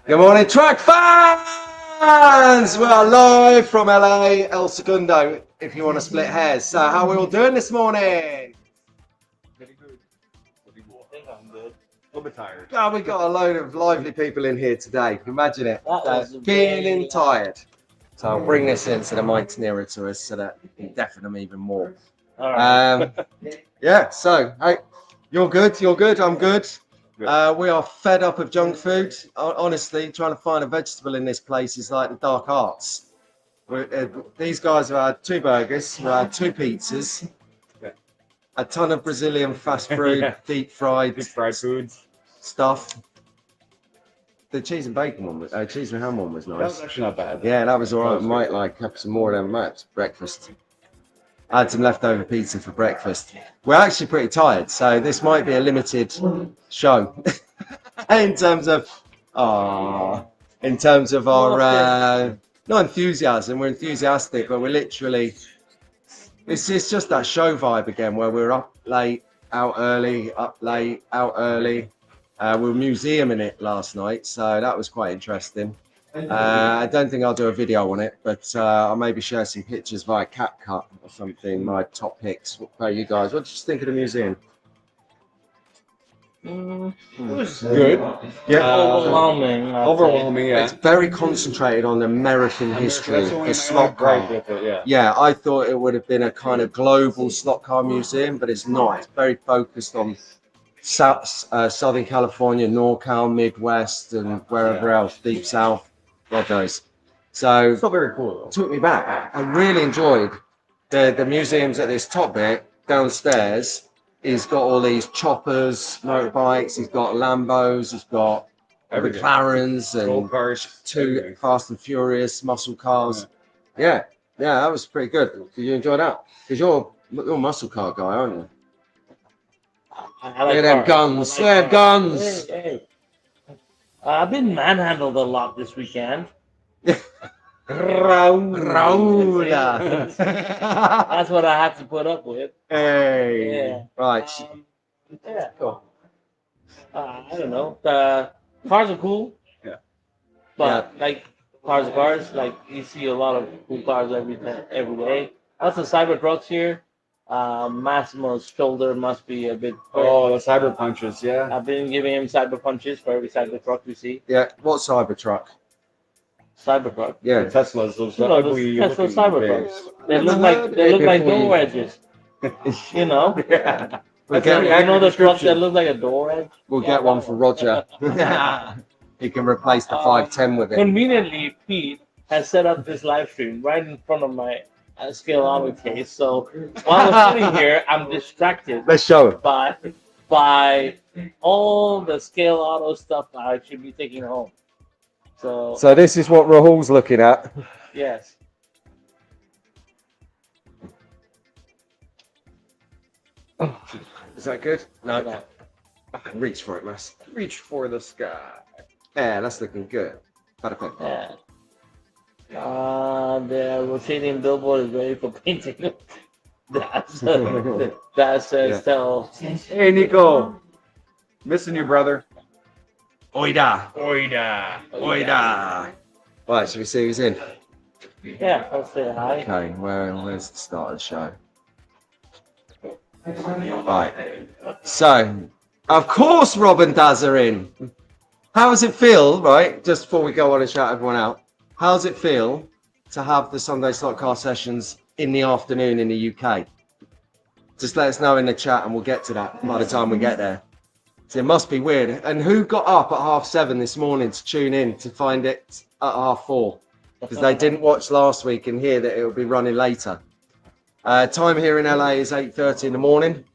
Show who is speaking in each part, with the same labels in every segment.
Speaker 1: Good morning, track fans! We are live from LA, El Segundo, if you want to split hairs. So, how are we all doing this morning?
Speaker 2: Pretty good. I think I'm good. A little bit tired.
Speaker 1: Oh, we got a load of lively people in here today. Imagine it. Feeling tired. So, I'll bring this in so the mic's nearer to us so that you deafen them even more.
Speaker 2: All right.
Speaker 1: Yeah, so, hey, you're good, I'm good. We are fed up of junk food. Honestly, trying to find a vegetable in this place is like the dark arts. These guys have had 2 burgers, we've had 2 pizzas, a ton of Brazilian fast food, deep fried
Speaker 2: foods
Speaker 1: stuff. The cheese and bacon one, cheese and ham one was nice.
Speaker 2: That was actually not bad.
Speaker 1: Yeah, that was all right. Might like have some more of them at breakfast. I had some leftover pizza for breakfast. We're actually pretty tired, so this might be a limited show in terms of our not enthusiasm. We're enthusiastic, but we're literally it's just that show vibe again, where we're up late, out early, up late, out early. We were museuming it last night, so that was quite interesting. I don't think I'll do a video on it, but I'll maybe share some pictures via CapCut or something, my top picks. What about you guys? What did you think of the museum?
Speaker 2: It was good.
Speaker 1: Yeah.
Speaker 2: Overwhelming, yeah.
Speaker 1: It's very concentrated on American history, the slot car. Yeah, I thought it would have been a kind of global slot car museum, but it's not. It's very focused on Southern California, NorCal, Midwest, and wherever else, Deep South. God knows. So
Speaker 2: Still very cool though.
Speaker 1: Took me back. I really enjoyed the museums at this top bit downstairs. He's got all these choppers, motorbikes. He's got Lambos. He's got McLarens and
Speaker 2: cars,
Speaker 1: 2 Fast and Furious muscle cars. Yeah, that was pretty good. Did you enjoy that? Because you're a muscle car guy, aren't you?
Speaker 2: I like
Speaker 1: Look at them guns. Look at them guns.
Speaker 2: Hey. I've been manhandled a lot this weekend.
Speaker 1: Raul.
Speaker 2: That's what I have to put up with.
Speaker 1: Hey.
Speaker 2: Yeah.
Speaker 1: Right.
Speaker 2: Yeah. Cool. I don't know. The cars are cool.
Speaker 1: Yeah.
Speaker 2: But like cars are cars. Like you see a lot of cool cars every day. Lots of cyber trucks here. Massimo's shoulder must be a bit.
Speaker 3: Oh, the cyber punches, yeah.
Speaker 2: I've been giving him cyber punches for every cyber truck we see.
Speaker 1: Yeah. What Cybertruck?
Speaker 2: Cybertruck.
Speaker 1: Yeah.
Speaker 3: The Teslas, those
Speaker 2: You know,
Speaker 3: ugly
Speaker 2: those
Speaker 3: looking
Speaker 2: cyber
Speaker 3: things.
Speaker 2: trucks. They look like door edges. You know.
Speaker 3: Yeah.
Speaker 1: We'll
Speaker 2: You know the trucks that look like a door edge.
Speaker 1: We'll get one for Roger. He can replace the 510 with it.
Speaker 2: Conveniently, Pete has set up this live stream right in front of my Scalextric case. So while I'm sitting here, I'm distracted
Speaker 1: Let's show him.
Speaker 2: by all the Scale Auto stuff I should be taking home. So
Speaker 1: this is what Rahul's looking at.
Speaker 2: yes.
Speaker 1: Is that good? No. Reach for it, Mass. Reach for the sky. Yeah, that's looking good. Perfect.
Speaker 2: Yeah. The rotating billboard is ready for painting. That says tell.
Speaker 3: Hey, Nico. Missing you, brother.
Speaker 1: Oida.
Speaker 3: Oida.
Speaker 1: Right, shall we see who's in?
Speaker 2: Yeah, I'll say hi.
Speaker 1: Okay, where's the start of the show? Right. So, of course Rob and Daz are in. How does it feel, right, just before we go on and shout everyone out, how does it feel to have the Sunday slot car sessions in the afternoon in the UK? Just let us know in the chat and we'll get to that by the time we get there. So it must be weird. And who got up at 7:30 this morning to tune in to find it at 4:30? Because they didn't watch last week and hear that it will be running later. Time here in LA is 8:30 in the morning.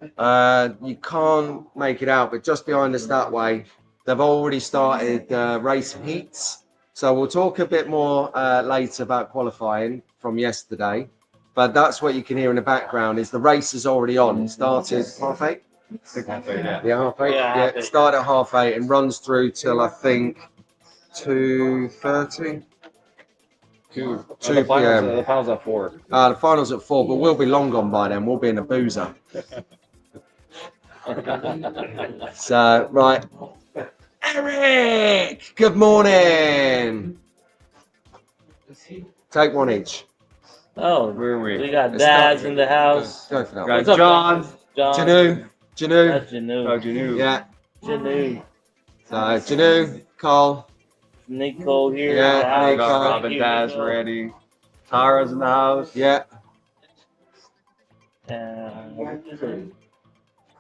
Speaker 1: You can't make it out, but just behind us that way, they've already started race heats. So we'll talk a bit more later about qualifying from yesterday. But that's what you can hear in the background is the race is already on. It started 8:30. Yeah, 8:30. Yeah, it started at 8:30 and runs through till I think 2:30. 2 p.m.
Speaker 3: The finals at 4.
Speaker 1: The finals at 4, but we'll be long gone by then. We'll be in a boozer. So, right. Rick, good morning. Take one each.
Speaker 2: Oh,
Speaker 3: Where are we?
Speaker 2: we got
Speaker 1: Let's
Speaker 2: dads
Speaker 1: start.
Speaker 2: in the house.
Speaker 1: Go for that
Speaker 3: Got
Speaker 1: one.
Speaker 2: What's up,
Speaker 3: John.
Speaker 2: guys? John.
Speaker 1: Janu.
Speaker 2: That's Janu.
Speaker 3: Oh, Janu.
Speaker 1: Yeah.
Speaker 2: Janu.
Speaker 1: So Janu, Carl.
Speaker 2: Nico here.
Speaker 1: Yeah,
Speaker 2: in the house.
Speaker 3: We got
Speaker 1: Nico.
Speaker 3: Robin
Speaker 2: Thank you,
Speaker 3: Daz
Speaker 2: Nico.
Speaker 3: ready. Tara's in the house.
Speaker 1: Yeah.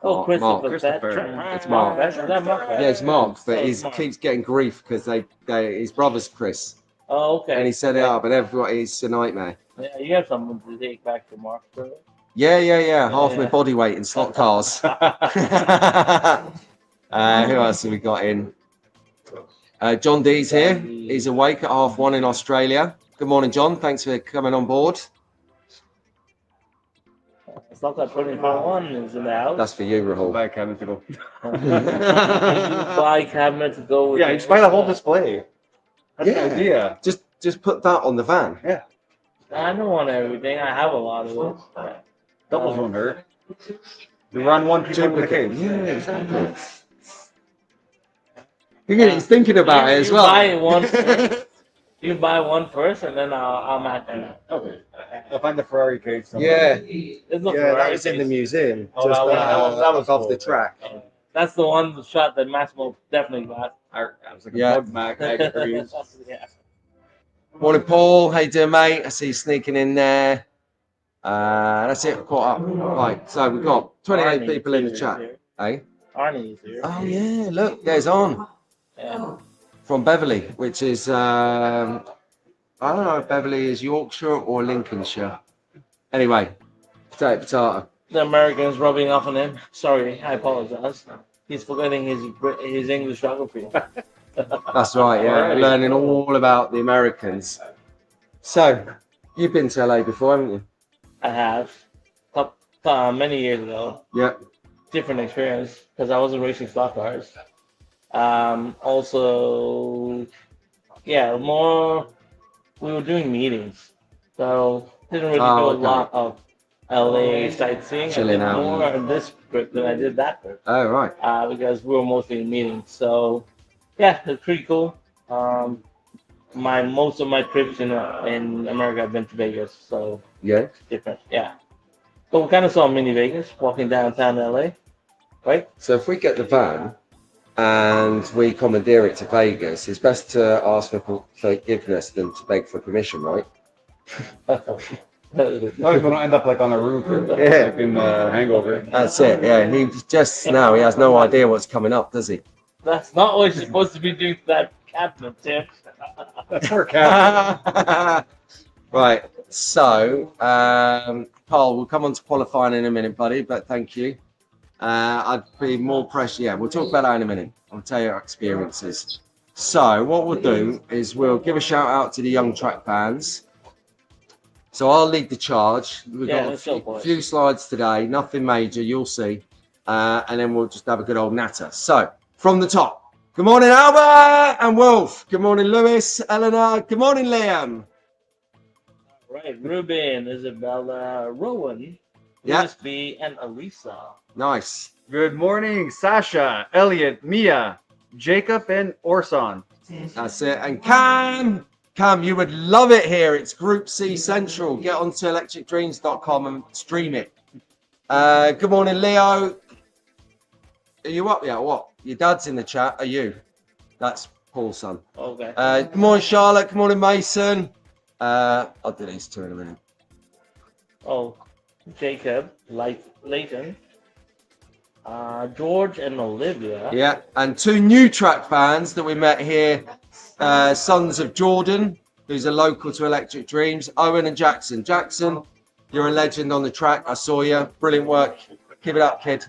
Speaker 2: Oh, Christopher.
Speaker 1: Mark.
Speaker 3: Christopher.
Speaker 1: It's Mark.
Speaker 2: Is that Mark?
Speaker 1: Yeah, it's Mark, but
Speaker 2: Oh,
Speaker 1: he
Speaker 2: it's Mark.
Speaker 1: keeps getting grief because his brother's Chris,
Speaker 2: Oh, okay.
Speaker 1: and he set it up, and everybody's a nightmare.
Speaker 2: Yeah, you have something to take back to Mark. Bro.
Speaker 1: Yeah. Half my
Speaker 2: Yeah.
Speaker 1: body weight in slot cars. Who else have we got in? John D's here. He's awake at 1:30 in Australia. Good morning, John. Thanks for coming on board.
Speaker 2: It's not that 24-1 is in the house.
Speaker 1: That's for you, Rahul.
Speaker 3: Buy a cabinet to go.
Speaker 2: Buy cabinet to go with
Speaker 3: Yeah,
Speaker 2: it.
Speaker 3: you just buy the whole display. That's
Speaker 1: Yeah.
Speaker 3: the idea.
Speaker 1: Just put that on the van.
Speaker 2: I don't want everything. I have a lot of it.
Speaker 3: Doubles won't hurt. You run one people in the case.
Speaker 1: Yeah, exactly. He's thinking about it as
Speaker 2: You
Speaker 1: well.
Speaker 2: buy one first. You buy one first, and then I'll match it.
Speaker 3: Okay. I'll find the Ferrari case somewhere.
Speaker 1: Yeah,
Speaker 2: There's no
Speaker 1: that
Speaker 2: Ferrari
Speaker 1: was in the
Speaker 2: case.
Speaker 1: museum.
Speaker 2: Oh,
Speaker 1: Just
Speaker 2: that was
Speaker 1: off
Speaker 3: cool.
Speaker 1: the track.
Speaker 2: That's the one shot that Massimo definitely got.
Speaker 3: I was like a
Speaker 1: Yeah.
Speaker 3: bug Mac. I could freeze.
Speaker 2: Yeah.
Speaker 1: Morning, Paul. How you doing, mate? I see you sneaking in there. That's it. Caught up. Right, so we've got 28
Speaker 2: Arnie
Speaker 1: people in the
Speaker 2: is
Speaker 1: chat.
Speaker 2: here.
Speaker 1: Eh?
Speaker 2: Arnie is here.
Speaker 1: Oh yeah, look, there's on
Speaker 2: Yeah.
Speaker 1: from Beverley, which is I don't know if Beverley is Yorkshire or Lincolnshire. Anyway, potato.
Speaker 2: The Americans rubbing off on him. Sorry, I apologize. He's forgetting his English geography.
Speaker 1: That's right. Yeah,
Speaker 2: Alright.
Speaker 1: learning all about the Americans. So, you've been to LA before, haven't you?
Speaker 2: I have. Many years ago.
Speaker 1: Yeah.
Speaker 2: Different experience because I wasn't racing stock cars. Also, yeah, more. We were doing meetings, so didn't really do a
Speaker 1: okay.
Speaker 2: lot of LA sightseeing.
Speaker 1: Chilling
Speaker 2: I did
Speaker 1: out.
Speaker 2: more on this trip than I did that trip
Speaker 1: Oh right.
Speaker 2: because we were mostly in meetings. So, yeah, it's pretty cool. Most of my trips in America have been to Vegas, so
Speaker 1: Yeah.
Speaker 2: it's different. Yeah, but we kind of saw mini Vegas walking downtown LA, right?
Speaker 1: So if we get the van and we commandeer it to Vegas, it's best to ask for forgiveness than to beg for permission, right?
Speaker 3: No, we don't end up like on a roof or
Speaker 1: Yeah.
Speaker 3: like in Hangover.
Speaker 1: That's it. Yeah. He just now he has no idea what's coming up, does he?
Speaker 2: That's not what you're supposed to be doing to that cabinet, Tim.
Speaker 3: That's our cat.
Speaker 1: Right. So, Carl, we'll come on to qualifying in a minute, buddy. But thank you. I'd be more pressure. Yeah, we'll talk about that in a minute. I'll tell you our experiences. So, what we'll do is we'll give a shout out to the young track fans. So I'll lead the charge. We've
Speaker 2: Yeah,
Speaker 1: got
Speaker 2: let's go,
Speaker 1: a
Speaker 2: boys.
Speaker 1: few slides today, nothing major, you'll see. And then we'll just have a good old natter. So, from the top. Good morning, Albert and Wolf. Good morning, Lewis, Eleanor. Good morning, Liam.
Speaker 2: Right, Ruben, Isabella, Rowan,
Speaker 1: Yeah.
Speaker 2: Louis B, and Alisa.
Speaker 1: Nice.
Speaker 3: Good morning, Sasha, Elliot, Mia, Jacob, and Orson.
Speaker 1: That's it. And Cam, you would love it here. It's Group C Central. Get onto electricdreams.com and stream it. Good morning, Leo. Are you up yet? What? Your dad's in the chat. Are you? That's Paul's son.
Speaker 2: Okay.
Speaker 1: Good morning, Charlotte. Good morning, Mason. I'll do these two in a minute.
Speaker 2: Oh, Jacob, Leighton, George, and Olivia.
Speaker 1: Yeah, and two new track fans that we met here. Sons of Jordan, who's a local to Electric Dreams. Owen and Jackson. Jackson, you're a legend on the track. I saw you. Brilliant work. Keep it up, kid.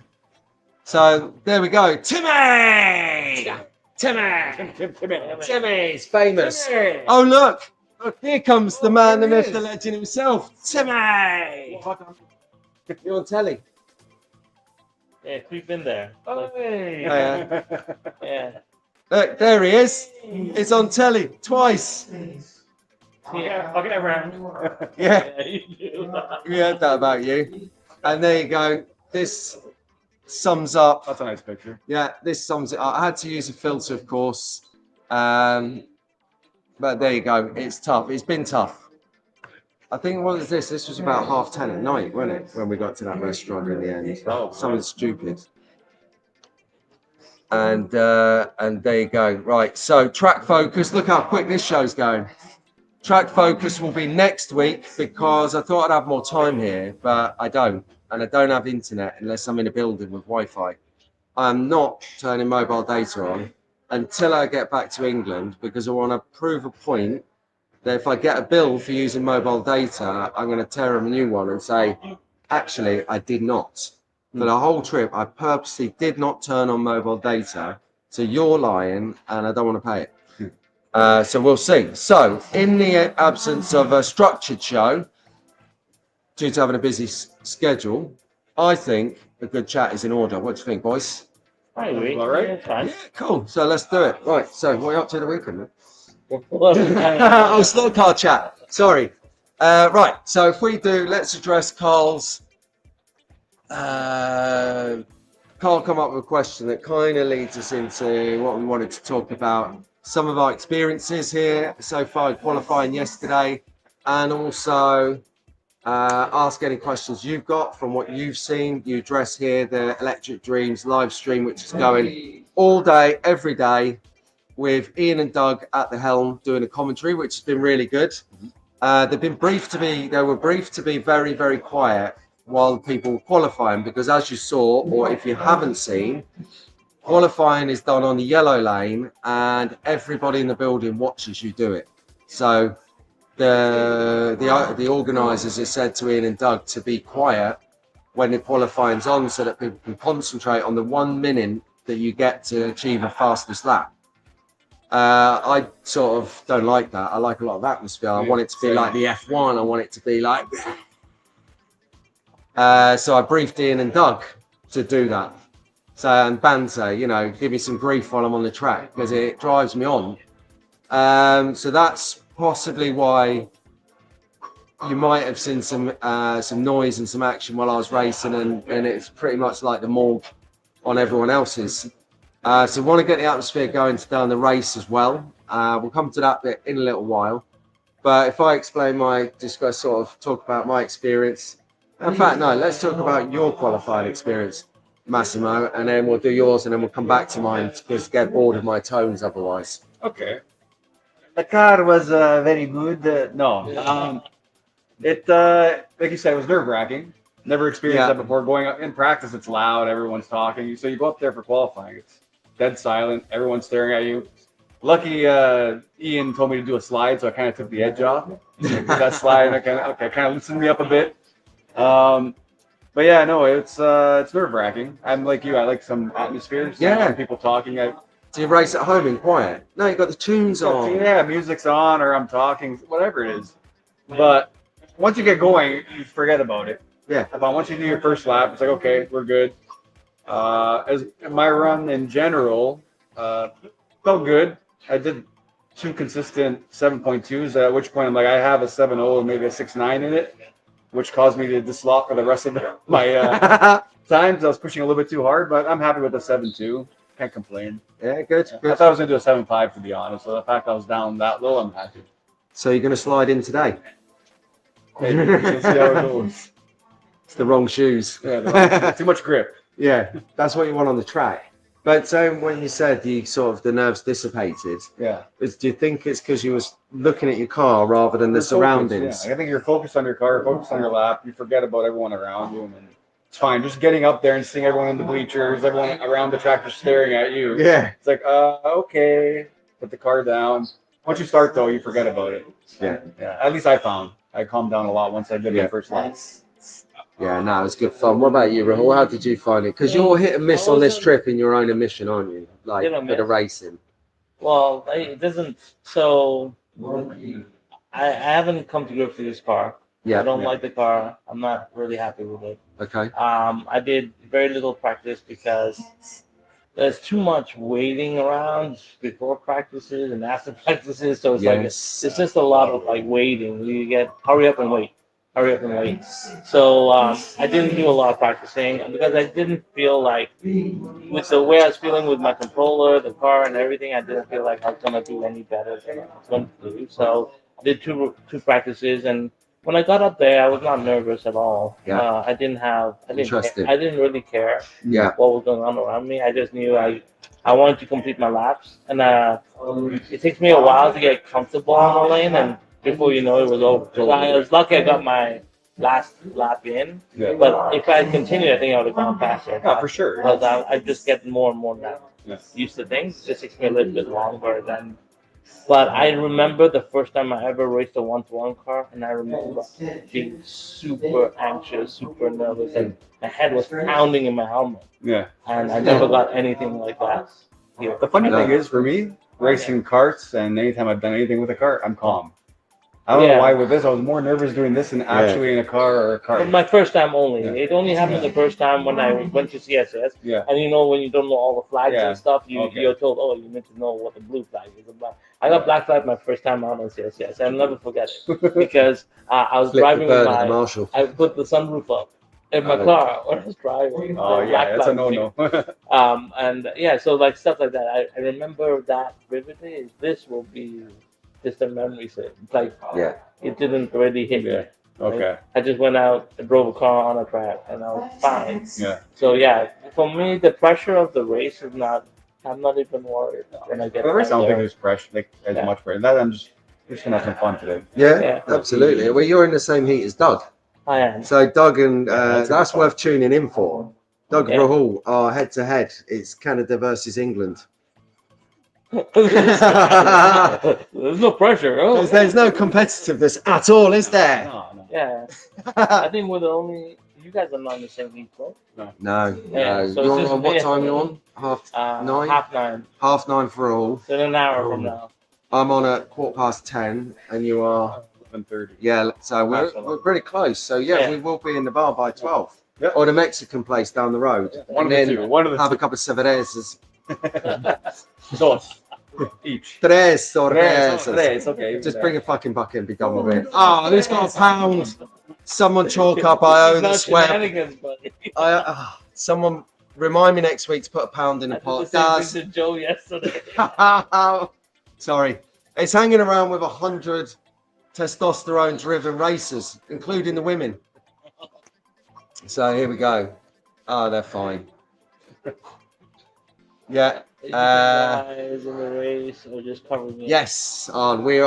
Speaker 1: So there we go. Timmy's famous.
Speaker 2: Timmy!
Speaker 1: Oh, look. Look, here comes the man, the myth, the legend himself. Timmy. You're on telly.
Speaker 2: Yeah, creep in there.
Speaker 3: Hey.
Speaker 2: Yeah.
Speaker 1: Look, there he is. It's on telly twice.
Speaker 2: Yeah. Okay, around.
Speaker 1: Yeah,
Speaker 2: Yeah, you do.
Speaker 1: we heard that about you. And there you go. This sums up.
Speaker 3: That's a nice picture.
Speaker 1: Yeah, this sums it up. I had to use a filter, of course. But there you go. It's tough. It's been tough. I think what was this? This was about 10:30 at night, wasn't it? When we got to that restaurant in the end.
Speaker 3: Oh,
Speaker 1: Something stupid. And there you go. Right. So track focus. Look how quick this show's going. Track focus will be next week because I thought I'd have more time here, but I don't. And I don't have internet unless I'm in a building with Wi-Fi. I'm not turning mobile data on until I get back to England because I want to prove a point that if I get a bill for using mobile data, I'm going to tear them a new one and say, actually, I did not. For the whole trip, I purposely did not turn on mobile data. So you're lying and I don't want to pay it. So we'll see. So in the absence of a structured show, due to having a busy schedule, I think a good chat is in order. What do you think, boys?
Speaker 2: I agree.
Speaker 3: All right.
Speaker 2: That's fine.
Speaker 1: Yeah, cool. So let's do it. Right. So what are you up to the weekend, man?
Speaker 2: Well,
Speaker 1: Oh, slot car chat. Sorry. Right. So if we do, let's address Carl's. Carl come up with a question that kind of leads us into what we wanted to talk about. Some of our experiences here so far, qualifying yesterday, and also ask any questions you've got from what you've seen. You address here the Electric Dreams live stream, which is going all day, every day, with Ian and Doug at the helm doing a commentary, which has been really good. They were briefed to be very, very quiet while people were qualifying, because as you saw, or if you haven't seen, qualifying is done on the yellow lane and everybody in the building watches you do it. So the organisers have said to Ian and Doug to be quiet when the qualifying's on so that people can concentrate on the 1 minute that you get to achieve a fastest lap. I sort of don't like that. I like a lot of atmosphere. I want it to be like the F1. I want it to be like... so I briefed Ian and Doug to do that. So, and banter, you know, give me some grief while I'm on the track because it drives me on. So that's possibly why you might have seen some noise and some action while I was racing, and it's pretty much like the morgue on everyone else's. So we want to get the atmosphere going down the race as well. We'll come to that bit in a little while. But if I explain sort of talk about my experience. In fact, no, let's talk about your qualifying experience, Massimo, and then we'll do yours, and then we'll come back to mine because get bored of my tones otherwise.
Speaker 3: Okay. The car was very good. It like you said, it was nerve-wracking. Never experienced that before. Going up in practice, it's loud. Everyone's talking. So you go up there for qualifying. It's dead silent. Everyone's staring at you. Lucky Ian told me to do a slide, so I kind of took the edge off. That slide, kind of loosened me up a bit. But yeah, no, it's nerve-wracking. I'm like you. I like some atmospheres.
Speaker 1: Yeah.
Speaker 3: People talking.
Speaker 1: Do you race at home in quiet? No, you got the tunes on.
Speaker 3: Yeah, music's on, or I'm talking, whatever it is. But once you get going, you forget about it.
Speaker 1: Yeah.
Speaker 3: Once you do your first lap, it's like, okay, we're good. As my run in general felt good. I did 2 consistent 7.2s, at which point I'm like, I have a 7.0 and maybe a 6.9 in it, which caused me to dislot for the rest of my times. I was pushing a little bit too hard, but I'm happy with the 7.2. Can't complain.
Speaker 1: Yeah, good.
Speaker 3: I thought I was going to do a 7.5, to be honest. So the fact I was down that low, I'm happy.
Speaker 1: So you're going to slide in today?
Speaker 3: Maybe. We'll see how it goes.
Speaker 1: It's the wrong shoes.
Speaker 3: Yeah, too much grip.
Speaker 1: Yeah, that's what you want on the track. But when you said the nerves dissipated,
Speaker 3: Yeah.
Speaker 1: do you think it's because you was looking at your car rather than the surroundings?
Speaker 3: Yeah. I think you're focused on your car, focused on your lap. You forget about everyone around you, and then it's fine. Just getting up there and seeing everyone in the bleachers, everyone around the track just staring at you.
Speaker 1: Yeah.
Speaker 3: It's like, okay, put the car down. Once you start, though, you forget about it.
Speaker 1: Yeah.
Speaker 3: Yeah. At least I found. I calmed down a lot once I did my first lap.
Speaker 1: Yeah, no, it was good fun. What about you, Rahul? How did you find it? Because you're hit and miss on this trip in your own emission, aren't you? Like, for the racing.
Speaker 2: Well, it doesn't. So I haven't come to grips with this car.
Speaker 1: Yeah.
Speaker 2: I don't like the car. I'm not really happy with it.
Speaker 1: Okay.
Speaker 2: I did very little practice because there's too much waiting around before practices and after practices. So it's like it's just a lot of like waiting. You get hurry up and wait. hurry up and wait. So I didn't do a lot of practicing because I didn't feel like, with the way I was feeling with my controller, the car, and everything, I didn't feel like I was gonna do any better than I was going to do. So I did two practices, and when I got up there, I was not nervous at all.
Speaker 1: Yeah.
Speaker 2: I didn't
Speaker 1: Interesting.
Speaker 2: I didn't really care
Speaker 1: Yeah.
Speaker 2: what was going on around me. I just knew I wanted to complete my laps, and it takes me a while to get comfortable on the lane, and before you know it was over. So I was lucky I got my last lap in,
Speaker 3: Yeah.
Speaker 2: but if I had continued, I think I would have gone faster.
Speaker 3: Yeah, for sure.
Speaker 2: Because I just get more and more now
Speaker 3: Yeah.
Speaker 2: used to things. It just takes me a little bit longer than. But I remember the first time I ever raced a one-to-one car, and I remember being super anxious, super nervous, and my head was pounding in my helmet.
Speaker 3: Yeah.
Speaker 2: And I never got anything like that here.
Speaker 3: The funny thing is, for me, racing karts, and anytime I've done anything with a kart, I'm calm. I don't know why with this, I was more nervous doing this than actually in a car or a
Speaker 2: But
Speaker 3: kart.
Speaker 2: my first time only.
Speaker 3: Yeah.
Speaker 2: It only happened the first time when I went to CSS.
Speaker 3: Yeah.
Speaker 2: And you know, when you don't know all the flags
Speaker 3: Yeah.
Speaker 2: and stuff,
Speaker 3: Okay.
Speaker 2: you're told, oh, you need to know what the blue flag is. I got black flag my first time out on CSS. I'll never forget it because I was
Speaker 1: Flip the
Speaker 2: driving with
Speaker 1: bird at the
Speaker 2: my.
Speaker 1: marshal.
Speaker 2: I put the sunroof up in my car when I was driving.
Speaker 3: Oh
Speaker 2: Black
Speaker 3: yeah, that's a
Speaker 2: flag.
Speaker 3: no-no.
Speaker 2: And yeah, so like stuff like that. I remember that vividly. This will be just a memory. Like
Speaker 1: Yeah.
Speaker 2: it didn't really hit me.
Speaker 3: Yeah. Okay.
Speaker 2: I just went out and drove a car on a track, and I was fine.
Speaker 3: Yeah.
Speaker 2: So yeah, for me, the pressure of the race is not. I'm not even worried when I get
Speaker 3: The rest, I
Speaker 2: out
Speaker 3: don't think
Speaker 2: there.
Speaker 3: there's pressure, like as
Speaker 2: Yeah.
Speaker 3: much pressure. That I'm just gonna have some fun today.
Speaker 1: Yeah,
Speaker 2: Yeah.
Speaker 1: absolutely. Well, you're in the same heat as Doug.
Speaker 2: I am.
Speaker 1: So Doug and
Speaker 3: that's a
Speaker 1: that's
Speaker 3: good
Speaker 1: worth tuning in for. Doug
Speaker 2: Yeah.
Speaker 1: Rahul are head to head. It's Canada versus England.
Speaker 2: There's no pressure. Oh,
Speaker 1: There's no competitiveness at all, is there?
Speaker 3: No.
Speaker 2: yeah. I think we're the only. You guys are not in the same heat, right?
Speaker 1: No,
Speaker 2: Yeah,
Speaker 1: no.
Speaker 2: so it's
Speaker 1: You're
Speaker 2: just
Speaker 1: on what
Speaker 2: me.
Speaker 1: time you're on? Half 9?
Speaker 2: 9:30.
Speaker 1: Half 9 for all.
Speaker 2: So in an hour from now.
Speaker 1: I'm on at 10:15, and you are.
Speaker 3: 11:30.
Speaker 1: Yeah, so we're pretty close. So yeah,
Speaker 2: Yeah.
Speaker 1: we will be in the bar by 12.
Speaker 3: Yeah.
Speaker 1: Or the Mexican place down the road.
Speaker 3: One of
Speaker 1: And
Speaker 3: the
Speaker 1: then
Speaker 3: two. One of the
Speaker 1: have a
Speaker 3: two.
Speaker 1: couple of cervezas.
Speaker 3: Dos. Each.
Speaker 1: Tres cervezas.
Speaker 3: Tres, okay.
Speaker 1: Just bring a fucking bucket and be done with it. Oh, who's got a pound? Someone chalk up. I owe the
Speaker 2: Not
Speaker 1: swear.
Speaker 2: shenanigans, buddy.
Speaker 1: Someone remind me next week to put a pound in
Speaker 2: I
Speaker 1: the
Speaker 2: did
Speaker 1: pot.
Speaker 2: the same
Speaker 1: Does.
Speaker 2: thing to Joe yesterday.
Speaker 1: Sorry. It's hanging around with 100 testosterone driven racers, including the women. So here we go. Oh, they're fine. Yeah.
Speaker 2: Is guys in the race or just covering it?
Speaker 1: Yes, we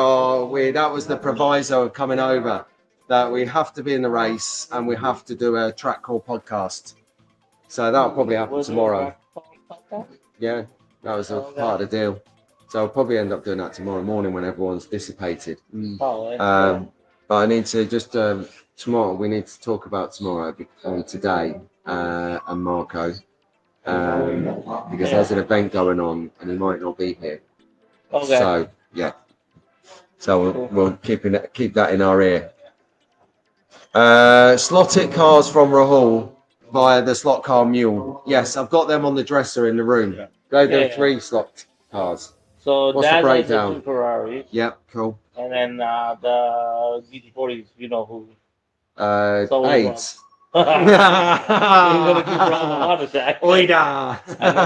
Speaker 1: that was the proviso of coming over, that we have to be in the race and we have to do a track call podcast. So that'll probably happen
Speaker 2: Was it
Speaker 1: tomorrow.
Speaker 2: a podcast?
Speaker 1: Yeah, that was a
Speaker 2: Okay.
Speaker 1: part of the deal. So I'll probably end up doing that tomorrow morning when everyone's dissipated.
Speaker 2: Oh, yeah.
Speaker 1: But I need to just tomorrow. We need to talk about tomorrow today and Marco because there's an event going on and he might not be here.
Speaker 2: Okay.
Speaker 1: So yeah. So we'll keep that in our ear. Slotted cars from Rahul via the slot car mule. Yes, I've got them on the dresser in the room.
Speaker 3: Yeah.
Speaker 1: Go
Speaker 2: Yeah.
Speaker 1: 3 slot cars.
Speaker 2: So
Speaker 1: What's the
Speaker 2: that's like the
Speaker 1: breakdown?
Speaker 2: 2 Ferraris,
Speaker 1: Yep, cool.
Speaker 2: and then the GT40s. You know who? So
Speaker 1: 8.
Speaker 2: You're gonna give Ron a heart attack.
Speaker 1: Oida.
Speaker 2: And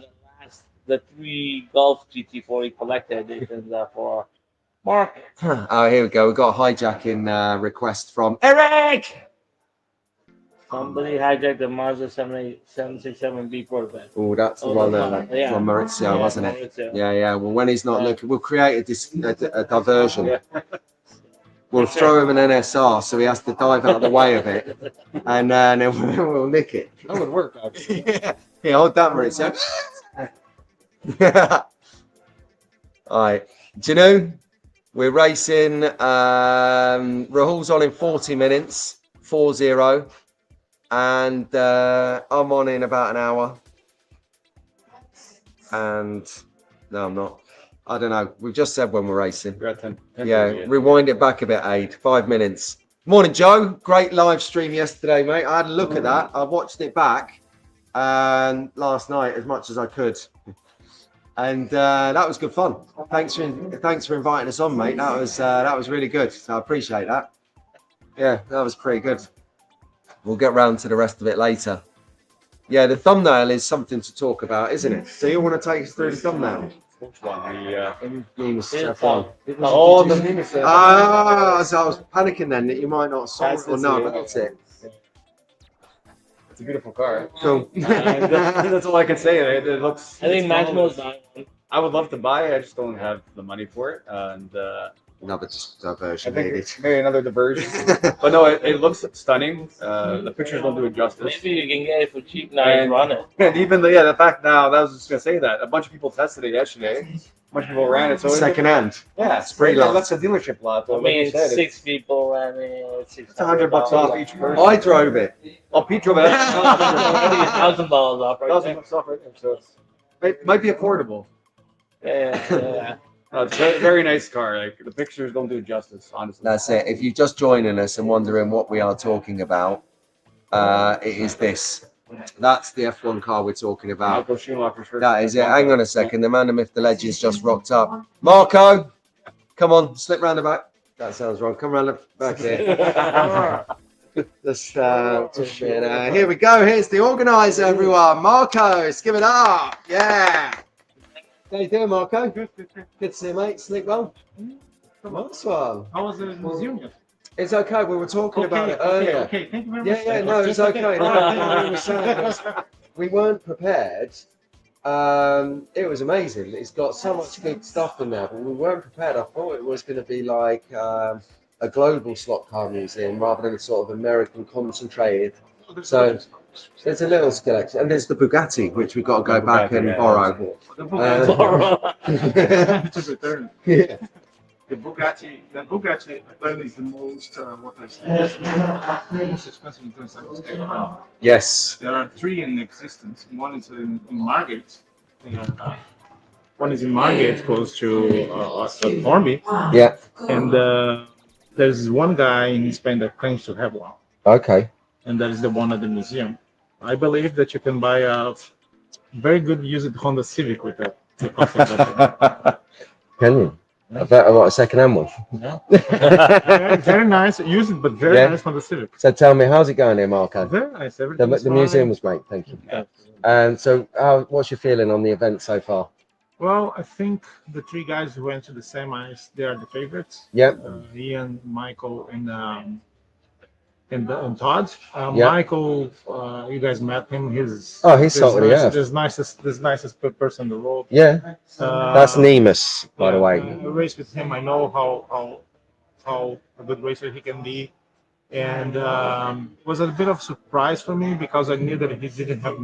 Speaker 2: then the 3 Golf GT40 collected editions for Mark.
Speaker 1: Oh, here we go. We've got a hijacking request from Eric.
Speaker 2: Somebody hijacked the Mazda 767B prototype.
Speaker 1: Oh, that's the one
Speaker 2: Yeah.
Speaker 1: from Maurizio, wasn't it?
Speaker 2: Maurizio.
Speaker 1: Yeah. Well, when he's not
Speaker 2: Yeah.
Speaker 1: looking, we'll create a diversion.
Speaker 3: Yeah.
Speaker 1: We'll throw him an NSR so he has to dive out of the way of it, and then we'll nick it.
Speaker 3: That would work, actually.
Speaker 1: Yeah, hold that, Maurizio. All right. Do you know, we're racing, Rahul's on in 40 minutes, 4-0, and I'm on in about an hour. And no, I'm not. I don't know. We've just said when we're racing.
Speaker 3: We're at 10.
Speaker 1: Yeah, rewind it back a bit, Aid. 5 minutes. Morning, Joe. Great live stream yesterday, mate. I had a look at that. I watched it back last night as much as I could. And that was good fun. Thanks for inviting us on, mate. That was really good. So I appreciate that. Yeah, that was pretty good. We'll get round to the rest of it later. Yeah, the thumbnail is something to talk about, isn't it? So you want to take us through the thumbnail?
Speaker 3: Which one? The
Speaker 1: Venus
Speaker 2: It's,
Speaker 1: F1.
Speaker 3: oh, the Venus.
Speaker 1: Ah, so I was panicking then that you might not saw it or not, but that's it.
Speaker 3: It's a beautiful car.
Speaker 1: Cool.
Speaker 3: That's all I can say. It looks.
Speaker 2: I think
Speaker 3: it's
Speaker 2: Maximo's
Speaker 3: flawless.
Speaker 2: buying one.
Speaker 3: I would love to buy it. I just don't have the money for it. And
Speaker 1: Another
Speaker 3: I
Speaker 1: diversion
Speaker 3: think
Speaker 1: needed.
Speaker 3: it's maybe another diversion. But no, it looks stunning. The pictures don't do it justice.
Speaker 2: Maybe you can get it for cheap now and run it.
Speaker 3: And even the fact now, I was just gonna say that a bunch of people tested it yesterday. A bunch of people ran it. So
Speaker 1: Second hand.
Speaker 3: yeah,
Speaker 1: It's free lot.
Speaker 3: That's a dealership lot.
Speaker 2: I
Speaker 3: Like
Speaker 2: mean,
Speaker 3: you said,
Speaker 2: 6 people, I mean, it's
Speaker 3: it's $100 off each person.
Speaker 1: I drove it.
Speaker 3: Oh, Pete drove it.
Speaker 2: $1,000 off right there.
Speaker 3: $1,000 off right there. So it might be affordable.
Speaker 2: Yeah.
Speaker 3: It's a very, very nice car. Like the pictures don't do it justice, honestly.
Speaker 1: That's it. If you're just joining us and wondering what we are talking about, it is this. That's the F1 car we're talking about.
Speaker 3: Michael Schumacher's first
Speaker 1: That is it.
Speaker 3: F1
Speaker 1: Hang on a second. The man, the myth, the legend's just rocked up. Marco, come on, slip round the back. That sounds wrong. Come round the back here. Here we go. Here's the organizer, everyone. Marco, let's give it up. Yeah. How you doing, Marco? Good to see you, mate. Sleep well? Nice one.
Speaker 4: How was the museum?
Speaker 1: It's okay. We were talking about it earlier.
Speaker 4: Okay, thank you very much.
Speaker 1: Yeah, no, it's okay. No, we were saying was we weren't prepared. It was amazing. It's got so much good stuff in there, but we weren't prepared. I thought it was going to be like a global slot car museum rather than a sort of American concentrated. So there's a little Scalextric, and there's the Bugatti, which we've got to go back and borrow.
Speaker 4: To return.
Speaker 1: Yeah.
Speaker 4: The Bugatti apparently is the most most expensive in terms of scale.
Speaker 1: Yes.
Speaker 4: There are 3 in existence. One is in Margate. One is in Margate, close to Formby.
Speaker 1: Yeah.
Speaker 4: And there's one guy in Spain that claims to have one.
Speaker 1: Okay.
Speaker 4: And that is the one at the museum. I believe that you can buy a very good used Honda Civic with that.
Speaker 1: Can you? I bet I want a second-hand one.
Speaker 4: Yeah. Very nice, used but very nice Honda Civic.
Speaker 1: So tell me, how's it going here, Marco?
Speaker 4: Very nice.
Speaker 1: The museum was great, thank you.
Speaker 4: Yeah.
Speaker 1: And so, what's your feeling on the event so far?
Speaker 4: Well, I think the 3 guys who went to the semis, they are the favorites.
Speaker 1: Yep.
Speaker 4: Ian, Michael, and Todd.
Speaker 1: Yeah.
Speaker 4: Michael, you guys met him. He's
Speaker 1: salty, yeah.
Speaker 4: the nicest person in the world.
Speaker 1: Yeah. That's Nemus, by the way.
Speaker 4: I raced with him. I know how a good racer he can be, and was a bit of surprise for me because I knew that he didn't have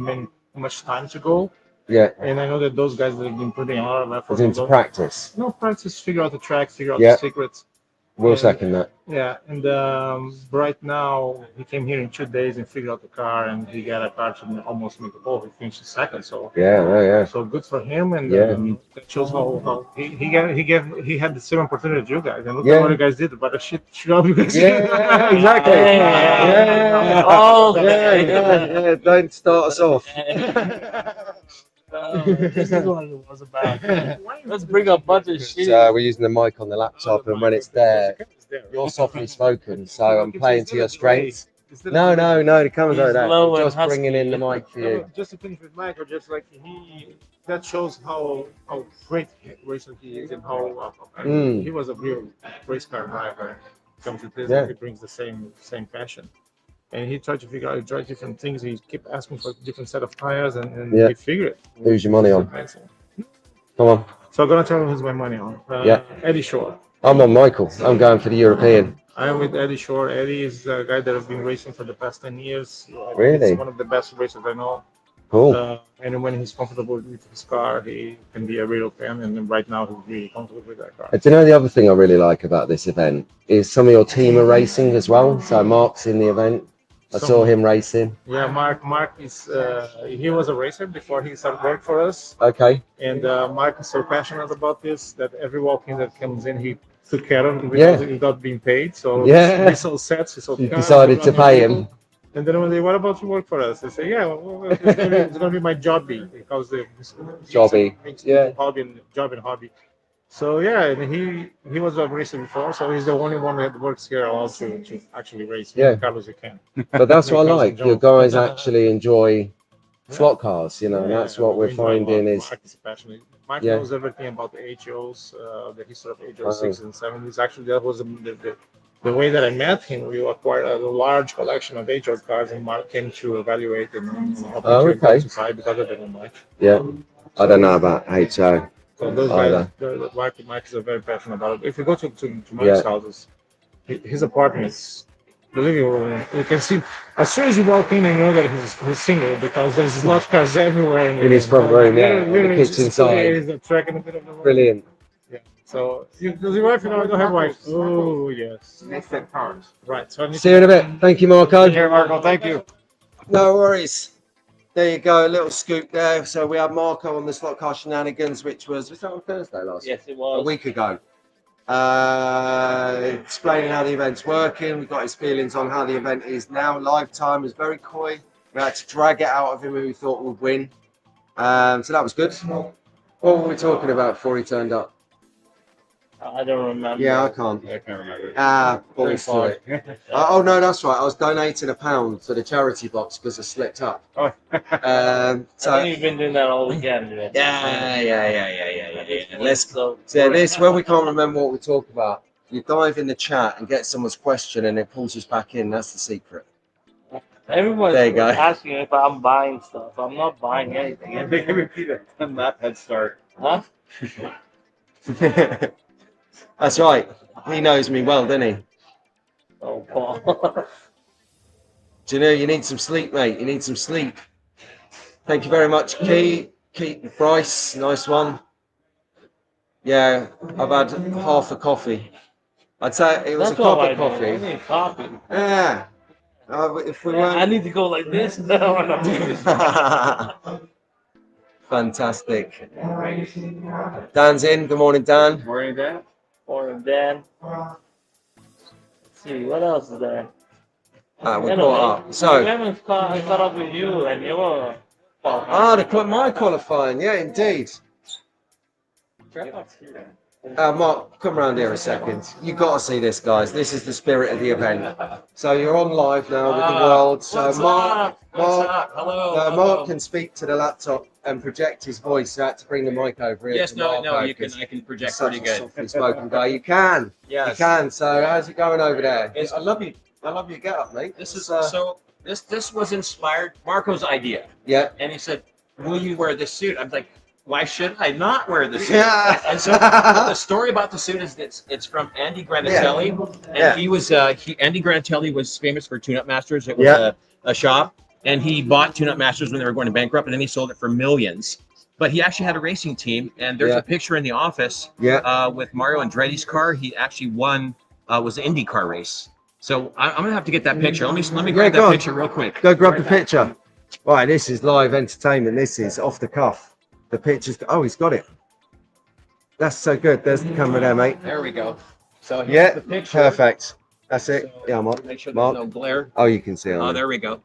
Speaker 4: much time to go.
Speaker 1: Yeah.
Speaker 4: And I know that those guys have been putting a lot of effort.
Speaker 1: Was into practice.
Speaker 4: No practice, figure out the tracks, figure out the secrets.
Speaker 1: We'll second that.
Speaker 4: Yeah, and right now he came here in 2 days and figured out the car, and he got a car to almost make the pole. He finished second, so so good for him, and that shows how he had the same opportunity as you guys, and look at what you guys did. But a shit job you guys did.
Speaker 1: Exactly. Yeah. Don't start us off.
Speaker 2: This is what it was about. Let's bring a bunch of shit.
Speaker 1: So we're using the mic on the laptop, and when it's there, you're softly spoken, so I'm playing to your strengths. No, the camera's like that. Just bringing in the mic for you.
Speaker 4: Just to finish with Michael, just like that shows how great racer he is, and how he was a real race car driver. Comes to this, he brings the same passion. And he tried to figure out, different things. He kept asking for a different set of tires, and he figured it.
Speaker 1: Who's your money on? Come on.
Speaker 4: So I'm gonna tell you who's my money on. Eddie Shore.
Speaker 1: I'm on Michael. I'm going for the European.
Speaker 4: I'm with Eddie Shore. Eddie is a guy that has been racing for the past 10 years.
Speaker 1: Really?
Speaker 4: He's one of the best racers I know.
Speaker 1: Cool.
Speaker 4: And when he's comfortable with his car, he can be a real fan. And right now, he's really comfortable with that car.
Speaker 1: Do you know the other thing I really like about this event is some of your team are racing as well. So Mark's in the event. I saw him racing.
Speaker 4: Yeah, Mark is he was a racer before he started work for us.
Speaker 1: Okay.
Speaker 4: And Mark is so passionate about this that every walk-in that comes in, he took care of without being paid. So he sold sets, he sold cars.
Speaker 1: Decided to pay him.
Speaker 4: And then when they, what about you work for us? They say, it's gonna be my jobby because the
Speaker 1: Jobby.
Speaker 4: hobby and job and hobby. So yeah, and he was a racer before, so he's the only one that works here allowed to actually race.
Speaker 1: Yeah.
Speaker 4: Carlos, you can.
Speaker 1: But that's what I
Speaker 4: Because
Speaker 1: like.
Speaker 4: enjoy.
Speaker 1: Your guys actually enjoy slot cars, you know, and that's what we're
Speaker 4: we enjoy a lot.
Speaker 1: finding is.
Speaker 4: Mark is passionate. Mark
Speaker 1: Yeah.
Speaker 4: knows everything about the HOs, the history of HOs 6 and 7s. Actually, that was the way that I met him. We acquired a large collection of HO cars, and Mark came to evaluate and help me to identify because of it. Mark.
Speaker 1: Yeah. I don't know about HO.
Speaker 4: So those
Speaker 1: Either.
Speaker 4: guys, Mark is very passionate about it. If you go to Mark's houses, his apartment is the living room. You can see as soon as you walk in, you know that he's single because there's slot cars everywhere
Speaker 1: In his front room, yeah, on the
Speaker 4: literally
Speaker 1: kitchen
Speaker 4: just
Speaker 1: side.
Speaker 4: He's a track in the middle of the room.
Speaker 1: Brilliant.
Speaker 4: Yeah. So does your wife? No, I don't have wife. Oh yes. They said cars. Right. So I need
Speaker 1: See you in a bit. Thank you, Marco.
Speaker 3: Here, Marco. Thank you.
Speaker 1: No worries. There you go, a little scoop there. So we had Marco on the slot car shenanigans, was that on Thursday last?
Speaker 2: Yes, it
Speaker 1: A
Speaker 2: was.
Speaker 1: week ago. Explaining how the event's working. We got his feelings on how the event is now. Live time is very coy. We had to drag it out of him who we thought would win. So that was good. What were we talking about before he turned up?
Speaker 2: I don't remember.
Speaker 1: Yeah, I can't.
Speaker 3: I can't remember.
Speaker 1: Balls to it. Oh no, that's right. I was donating £1 to the charity box because I slipped up.
Speaker 3: Oh.
Speaker 2: I
Speaker 1: So
Speaker 2: think you've been doing that all weekend.
Speaker 1: yeah. Let's
Speaker 2: So
Speaker 1: this when we can't remember what we talk about. You dive in the chat and get someone's question and it pulls us back in. That's the secret.
Speaker 2: everyone's
Speaker 1: There you go.
Speaker 2: asking if I'm buying stuff. I'm not buying anything.
Speaker 3: I think we need a lap head start.
Speaker 2: Huh?
Speaker 1: That's right. He knows me well, doesn't he?
Speaker 2: Oh, Paul.
Speaker 1: Do you know you need some sleep, mate? You need some sleep. Thank you very much, Keith Bryce. Nice one. Yeah, I've had half a coffee. I'd say it was
Speaker 2: That's
Speaker 1: a cup
Speaker 2: all I
Speaker 1: of
Speaker 2: need. I
Speaker 1: coffee.
Speaker 2: need coffee.
Speaker 1: Yeah. If we weren't...
Speaker 2: I need to go like this.
Speaker 1: Fantastic. Dan's in. Good morning, Dan.
Speaker 3: Morning, Dan.
Speaker 2: Or Dan. Let's see, what else is there?
Speaker 1: We
Speaker 2: Anyway,
Speaker 1: caught up.
Speaker 2: we
Speaker 1: So,
Speaker 2: haven't caught up with you and your.
Speaker 1: my qualifying. Yeah, indeed. Mark, come around here a second. You've got to see this, guys. This is the spirit of the event. So you're on live now with the world. So Mark
Speaker 5: Hello.
Speaker 1: can speak to the laptop and project his voice. You had to bring the mic over here.
Speaker 5: Yes,
Speaker 1: to
Speaker 5: no,
Speaker 1: Marco,
Speaker 5: you can.
Speaker 1: 'cause
Speaker 5: I can project
Speaker 1: he's such
Speaker 5: pretty
Speaker 1: a
Speaker 5: good.
Speaker 1: softly spoken guy. You can.
Speaker 5: Yes.
Speaker 1: You can. So how's it going over there?
Speaker 5: It's-
Speaker 1: I love you. I love your get up, mate.
Speaker 5: This is
Speaker 1: It's,
Speaker 5: so. This was inspired Marco's idea,
Speaker 1: yeah.
Speaker 5: and he said, "Will you wear this suit?" I'm like, "Why should I not wear the suit?"
Speaker 1: Yeah.
Speaker 5: And so the story about the suit is it's from Andy Granatelli, and
Speaker 1: Yeah.
Speaker 5: he was Andy Granatelli was famous for Tune Up Masters. It was
Speaker 1: Yeah.
Speaker 5: a shop, and he bought Tune Up Masters when they were going bankrupt, and then he sold it for millions. But he actually had a racing team, and there's
Speaker 1: Yeah.
Speaker 5: a picture in the office
Speaker 1: Yeah.
Speaker 5: with Mario Andretti's car. He actually won was the Indy car race. So I'm gonna have to get that picture. Let me grab
Speaker 1: go
Speaker 5: that
Speaker 1: on.
Speaker 5: picture real quick.
Speaker 1: Go grab the picture. Right, this is live entertainment. This is off the cuff. The picture's. Oh, he's got it. That's so good. There's the camera there, mate.
Speaker 5: There we go. So here's
Speaker 1: Yeah,
Speaker 5: the picture.
Speaker 1: perfect. That's it.
Speaker 5: So,
Speaker 1: Yeah, Mark.
Speaker 5: Make sure there's
Speaker 1: Mark.
Speaker 5: no glare.
Speaker 1: Oh, you can see it.
Speaker 5: Oh, there we go.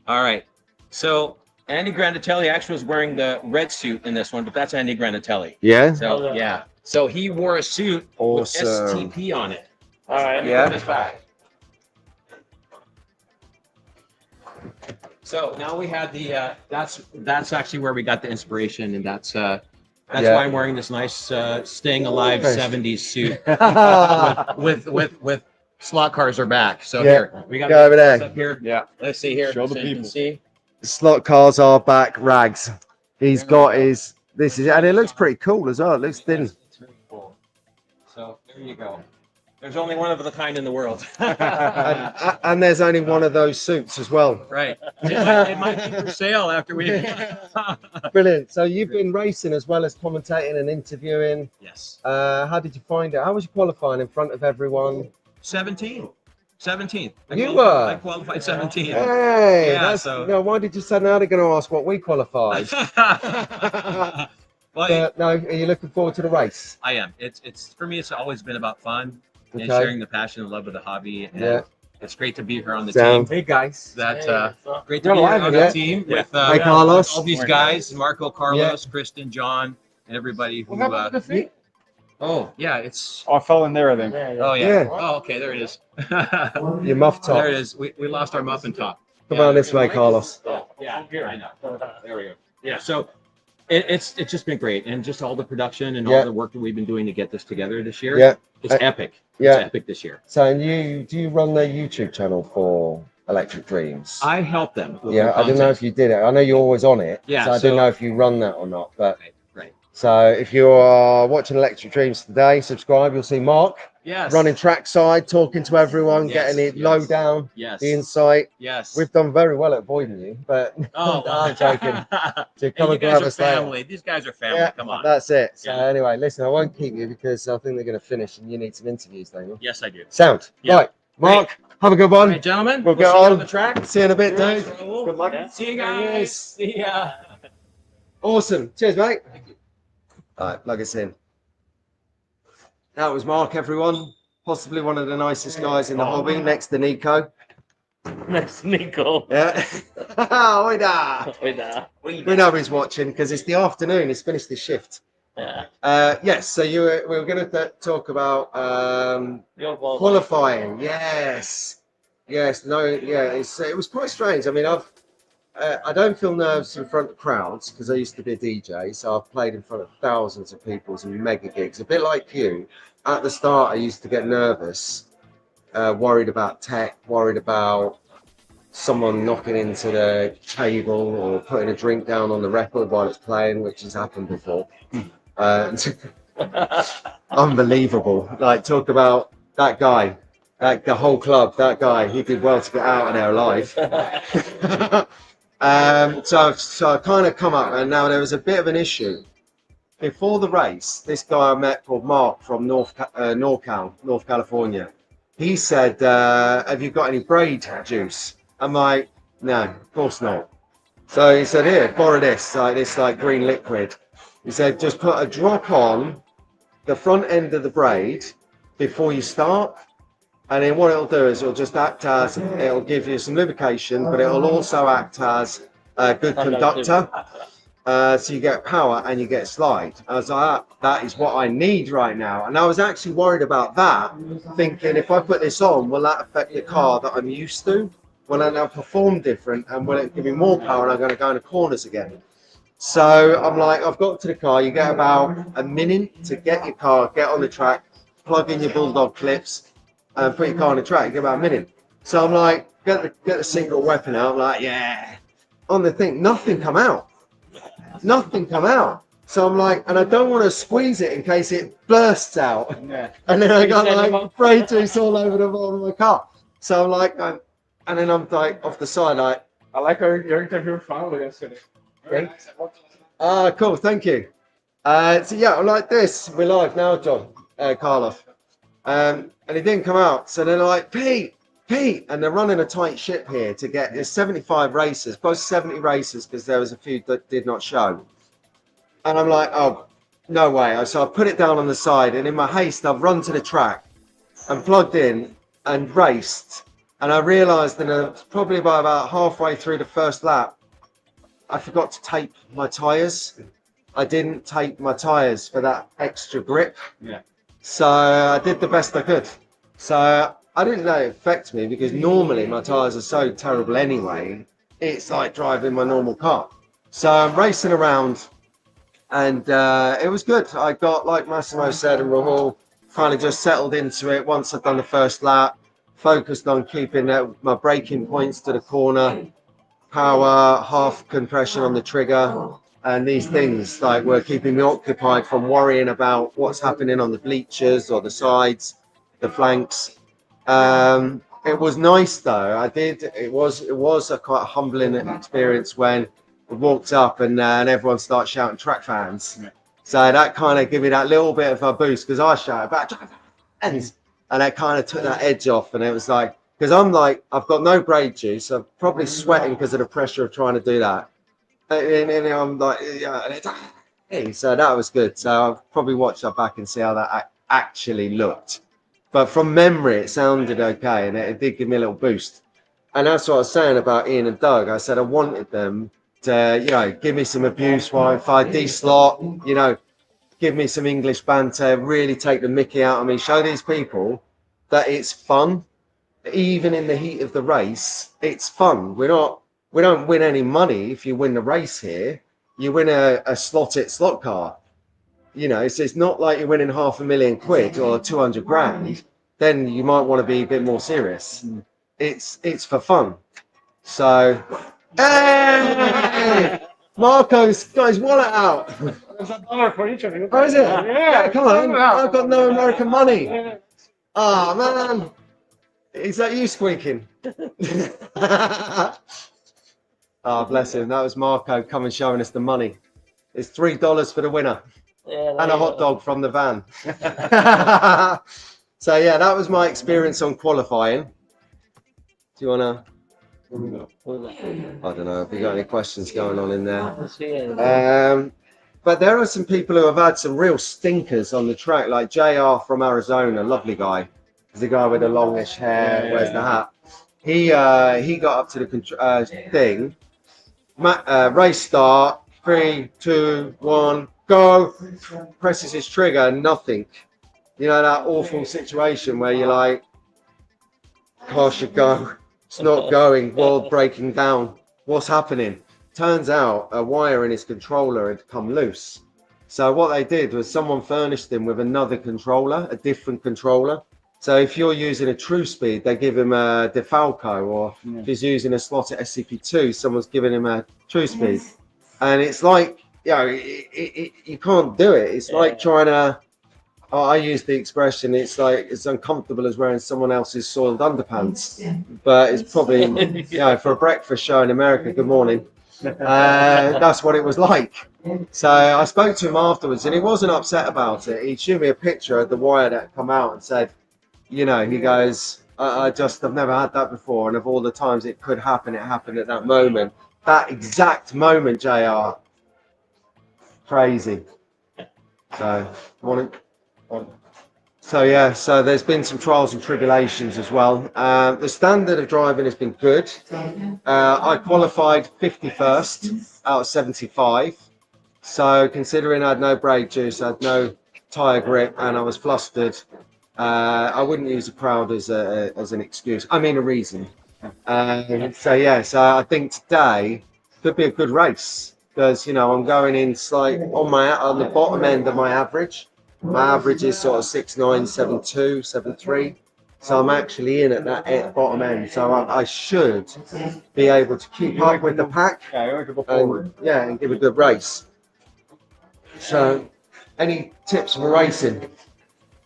Speaker 5: All right. So Andy Granatelli actually was wearing the red suit in this one, but that's Andy Granatelli.
Speaker 1: Yeah.
Speaker 5: So yeah. So he wore a suit
Speaker 1: Awesome.
Speaker 5: with STP on it.
Speaker 2: All right.
Speaker 1: Yeah.
Speaker 5: Put this back. So now we had the that's actually where we got the inspiration, and that's
Speaker 1: Yeah.
Speaker 5: why I'm wearing this nice staying alive
Speaker 1: Nice.
Speaker 5: 70s suit
Speaker 1: Go
Speaker 5: with slot cars are back. So
Speaker 1: Yeah.
Speaker 5: here we got
Speaker 1: over there.
Speaker 5: up here.
Speaker 3: Yeah.
Speaker 5: Let's see here.
Speaker 3: Show the
Speaker 5: so you can
Speaker 3: people.
Speaker 5: see.
Speaker 1: Slot cars are back. Rags. He's got his. This is, and it looks pretty cool as well. It looks thin.
Speaker 5: Yes, it's very cool. So there you go. There's only one of the kind in the world.
Speaker 1: And there's only one of those suits as well.
Speaker 5: Right. It might be for sale after we.
Speaker 1: Brilliant. So you've been racing as well as commentating and interviewing.
Speaker 5: Yes.
Speaker 1: How did you find it? How was you qualifying in front of everyone?
Speaker 5: 17th.
Speaker 1: I
Speaker 5: qualified 17.
Speaker 1: Hey,
Speaker 5: Yeah,
Speaker 1: that's,
Speaker 5: so-
Speaker 1: no, why did you say now they're going to ask what we qualified?
Speaker 5: Well,
Speaker 1: No, are you looking forward to the race?
Speaker 5: I am. It's for me. It's always been about fun and
Speaker 1: Okay.
Speaker 5: sharing the passion and love of the hobby. And
Speaker 1: Yeah.
Speaker 5: it's great to be here on the
Speaker 1: Sound.
Speaker 5: team.
Speaker 3: Hey, guys.
Speaker 5: That
Speaker 2: Hey,
Speaker 5: great to
Speaker 3: You're
Speaker 5: be here
Speaker 3: live,
Speaker 5: on
Speaker 1: yeah.
Speaker 5: the team with
Speaker 1: Hey, Carlos.
Speaker 5: all these guys, Marco, Carlos, Kristen, John, and everybody who. Oh, yeah, it's.
Speaker 3: Oh, I fell in there, I think.
Speaker 2: Yeah,
Speaker 5: Oh, yeah.
Speaker 1: Yeah.
Speaker 5: Oh, okay, there it is.
Speaker 1: Your muff top.
Speaker 5: There it is. We lost our muffin top.
Speaker 1: Come
Speaker 5: Yeah.
Speaker 1: on this way, Carlos.
Speaker 5: Yeah, I know.
Speaker 3: There we go.
Speaker 5: Yeah, so it's just been great, and just all the production and
Speaker 1: Yeah.
Speaker 5: all the work that we've been doing to get this together this year.
Speaker 1: Yeah.
Speaker 5: It's epic.
Speaker 1: Yeah.
Speaker 5: It's epic this year.
Speaker 1: So, and do you run their YouTube channel for Electric Dreams?
Speaker 5: I help them. With
Speaker 1: Yeah,
Speaker 5: their
Speaker 1: I didn't know
Speaker 5: content.
Speaker 1: if you did it. I know you're always on it.
Speaker 5: Yeah,
Speaker 1: So I
Speaker 5: so-
Speaker 1: didn't know if you run that or not. But
Speaker 5: Right.
Speaker 1: so if you are watching Electric Dreams today, subscribe. You'll see Mark
Speaker 5: Yes.
Speaker 1: running trackside, talking to everyone,
Speaker 5: Yes,
Speaker 1: getting it
Speaker 5: yes.
Speaker 1: low down,
Speaker 5: Yes.
Speaker 1: the insight.
Speaker 5: Yes.
Speaker 1: We've done very well at avoiding you, but
Speaker 5: Oh,
Speaker 1: I'm joking. So
Speaker 5: Hey,
Speaker 1: come
Speaker 5: you
Speaker 1: and grab
Speaker 5: guys are
Speaker 1: us later.
Speaker 5: family. These guys are family.
Speaker 1: Yeah,
Speaker 5: Come on.
Speaker 1: that's it. So
Speaker 5: Yeah.
Speaker 1: anyway, listen, I won't keep you because I think they're going to finish and you need some interviews, don't you?
Speaker 5: Yes, I do.
Speaker 1: Sound.
Speaker 5: Yeah.
Speaker 1: Right, Mark, have a good
Speaker 5: All
Speaker 1: one.
Speaker 5: right, gentlemen.
Speaker 1: We'll
Speaker 5: see
Speaker 1: get
Speaker 5: you
Speaker 1: on.
Speaker 5: on the track.
Speaker 1: See you in a bit, dude.
Speaker 5: Cool.
Speaker 1: Good luck.
Speaker 2: Yeah.
Speaker 5: See you
Speaker 1: There he
Speaker 5: guys.
Speaker 1: is.
Speaker 5: See ya.
Speaker 1: Awesome. Cheers, mate. All right, plug us in. That was Mark, everyone. Possibly one of the nicest guys in the hobby, next to Nico.
Speaker 2: Next Nico.
Speaker 1: Yeah. Oida.
Speaker 2: Wait,
Speaker 1: We know he's watching because it's the afternoon. He's finished his shift.
Speaker 2: yeah.
Speaker 1: Yes, so we were going to talk about
Speaker 2: Your fault.
Speaker 1: qualifying. Yes. Yes. No. Yeah. It was quite strange. I mean, I don't feel nerves in front of crowds because I used to be a DJ, so I've played in front of thousands of people and mega gigs. A bit like you. At the start, I used to get nervous, worried about tech, worried about someone knocking into the table or putting a drink down on the record while it's playing, which has happened before. Unbelievable. Like, talk about that guy, the whole club, that guy, he did well to get out of there alive. So I kind of come up, and now there was a bit of an issue. Before the race, this guy I met called Mark from NorCal, North California, he said, have you got any braid juice? I'm like, no, of course not. So he said, here, borrow this green liquid. He said, just put a drop on the front end of the braid before you start. And then what it'll do is it'll just act as, it'll give you some lubrication, but it'll also act as a good conductor. So you get power and you get slide. I was like, that is what I need right now. And I was actually worried about that, thinking if I put this on, will that affect the car that I'm used to? Will I now perform different and will it give me more power and I'm going to go in the corners again? So I'm like, I've got to the car, you get about a minute to get your car, get on the track, plug in your bulldog clips and put your car on the track, you get about a minute. So I'm like, get the secret weapon out, I'm like, yeah. On the thing, nothing come out. Nothing come out. So I'm like, and I don't want to squeeze it in case it bursts out.
Speaker 3: Yeah.
Speaker 1: And then I got like braid juice all over the bottom of my car. So I'm like, and then I'm like off the side, like,
Speaker 4: I like your interview finally yesterday.
Speaker 1: okay. Cool, thank you. So yeah, I'm like this. We're live now, John, Carlos. And it didn't come out. So they're like, Pete, and they're running a tight ship here to get, there's 75 races, close to 70 races, because there was a few that did not show. And I'm like, oh, no way. So I put it down on the side, and in my haste, I've run to the track and plugged in and raced. And I realized that probably by about halfway through the first lap, I forgot to tape my tires. I didn't tape my tires for that extra grip.
Speaker 3: Yeah.
Speaker 1: So I did the best I could. So I didn't let it affect me because normally my tires are so terrible anyway. It's like driving my normal car. So I'm racing around and it was good. I got, like Massimo said and Rahul, kind of just settled into it once I'd done the first lap, focused on keeping my braking points to the corner, power, half compression on the trigger, and these things like were keeping me occupied from worrying about what's happening on the bleachers or the sides, the flanks. It was nice though. It was a quite humbling experience when we walked up and everyone started shouting track fans.
Speaker 3: Yeah.
Speaker 1: So that kind of gave me that little bit of a boost because I shouted back track fans, and that kind of took that edge off. And it was like, because I'm like, I've got no braid juice. I'm probably sweating because of the pressure of trying to do that. And I'm like, yeah, and it's, so that was good. So I'll probably watch that back and see how that actually looked. But from memory, it sounded okay, and it did give me a little boost. And that's what I was saying about Ian and Doug. I said I wanted them to, give me some abuse while if I de-slot, give me some English banter, really take the mickey out of me, show these people that it's fun. Even in the heat of the race, it's fun. We don't win any money if you win the race here. You win a slot car. You know, so it's not like you're winning £500,000 or 200 grand. Then you might want to be a bit more serious. It's for fun. So, hey! Marco's got his wallet out.
Speaker 4: There's $1 for each of you.
Speaker 1: Oh, is it?
Speaker 4: Yeah,
Speaker 1: Come on. I've got no American money. Oh, man. Is that you squeaking? Oh, bless him. That was Marco coming showing us the money. It's $3 for the winner.
Speaker 2: Yeah,
Speaker 1: And a hot dog from the van. So yeah, that was my experience on qualifying. Do you wanna? I don't know. Have you got any questions going on in there? But there are some people who have had some real stinkers on the track, like JR from Arizona, lovely guy. He's the guy with the longish hair, wears the hat. He got up to the thing. Race start. 3, 2, 1. Go, presses his trigger, nothing. You know, that awful situation where you're like, car should go, it's not going, world breaking down, what's happening? Turns out a wire in his controller had come loose. So what they did was someone furnished him with another controller, a different controller. So if you're using a true speed, they give him a DeFalco, or if he's using a slotted SCP2, someone's giving him a true speed. And it's like, you know, you can't do it. It's like trying to, I use the expression, it's like it's uncomfortable as wearing someone else's soiled underpants. But it's probably, you know, for a breakfast show in America, good morning. That's what it was like. So I spoke to him afterwards and he wasn't upset about it. He showed me a picture of the wire that had come out and said, you know, he goes, I've never had that before. And of all the times it could happen, it happened at that moment. That exact moment, JR. Crazy. So, yeah, so there's been some trials and tribulations as well. The standard of driving has been good. I qualified 51st out of 75. So considering I had no brake juice, I had no tyre grip, and I was flustered, I wouldn't use a crowd as an excuse. I mean a reason. So yeah, so I think today could be a good race because, you know, I'm going in slight on the bottom end of my average. My average is sort of 6'9", 7'2", 7'3". So I'm actually in at that bottom end. So I should be able to keep up with the pack. And give a good race. So, any tips for racing?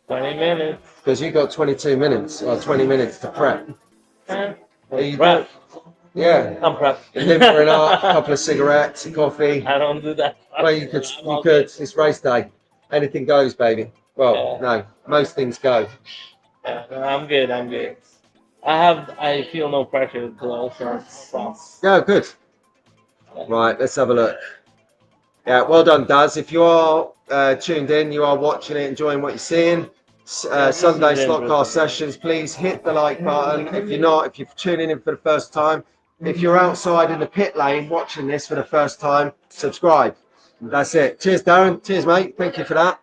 Speaker 2: 20 minutes.
Speaker 1: Because you got 22 minutes or 20 minutes to prep.
Speaker 2: Prep.
Speaker 1: Yeah.
Speaker 2: I'm prepped.
Speaker 1: Liver and a couple of cigarettes, coffee.
Speaker 2: I don't do that.
Speaker 1: Well, you could. It's race day. Anything goes, baby. Well, no, most things go.
Speaker 2: Yeah, I'm good. I feel no pressure to also.
Speaker 1: Yeah, good. Right, let's have a look. Yeah, well done, Daz. If you are tuned in, you are watching it, enjoying what you're seeing. Sunday slot car sessions, please hit the like button. If you're not, if you're tuning in for the first time, if you're outside in the pit lane watching this for the first time, subscribe. That's it. Cheers, Darren. Cheers, mate. Thank you for that.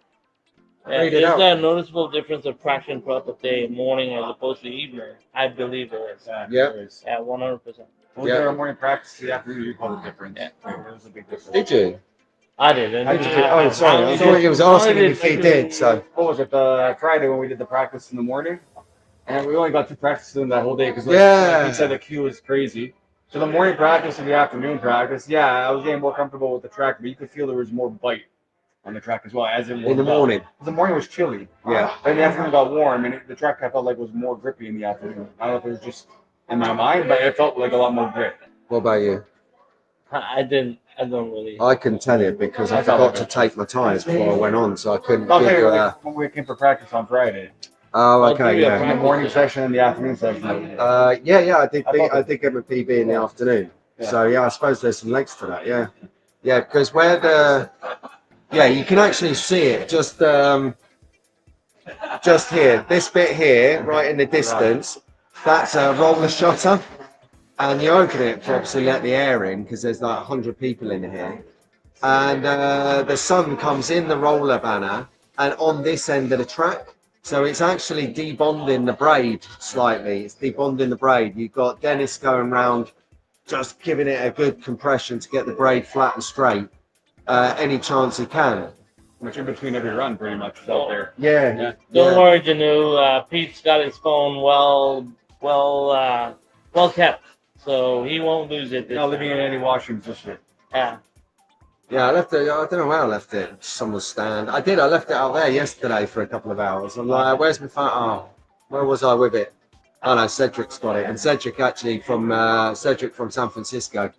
Speaker 2: Is there a noticeable difference of traction throughout the day, morning as opposed to evening? I believe there is.
Speaker 1: Yeah.
Speaker 2: Yeah, 100%.
Speaker 3: When we did our morning practice, the afternoon, you called it different. Yeah. There was a big difference.
Speaker 1: Did you?
Speaker 2: I didn't.
Speaker 1: Oh, sorry. I thought he was asking if he did. So.
Speaker 3: What was it? Friday when we did the practice in the morning, and we only got 2 practices in that whole day because like he said, the queue was crazy. So the morning practice and the afternoon practice, I was getting more comfortable with the track, but you could feel there was more bite on the track as well as in
Speaker 1: the morning.
Speaker 3: The morning was chilly. Yeah. And the afternoon got warm, and the track I felt like was more grippy in the afternoon. I don't know if it was just in my mind, but it felt like a lot more grip.
Speaker 1: What about you?
Speaker 2: I don't really.
Speaker 1: I can tell you because I forgot to take my tyres before I went on, so I couldn't give you
Speaker 3: when we came for practice on Friday.
Speaker 1: Oh, okay,
Speaker 3: In the morning session and the afternoon session.
Speaker 1: I did get my PB in the afternoon. Yeah. So I suppose there's some legs to that. Yeah, because where you can actually see it just here, this bit here, right in the distance. That's a roller shutter, and you open it to obviously let the air in because there's like 100 people in here. and the sun comes in the roller banner and on this end of the track. So it's actually debonding the braid slightly. It's debonding the braid. You've got Dennis going round, just giving it a good compression to get the braid flat and straight any chance he can.
Speaker 3: Which in between every run, pretty much out there.
Speaker 1: Yeah.
Speaker 2: Don't worry, Janu. Pete's got his phone well kept, so he won't lose it.
Speaker 3: Not living in any washrooms this year.
Speaker 2: Yeah.
Speaker 1: Yeah, I left it. I don't know where I left it. Someone's stand. I did. I left it out there yesterday for a couple of hours. I'm like, where's my phone? Oh, where was I with it? Oh no, Cedric's got it. And Cedric actually from San Francisco,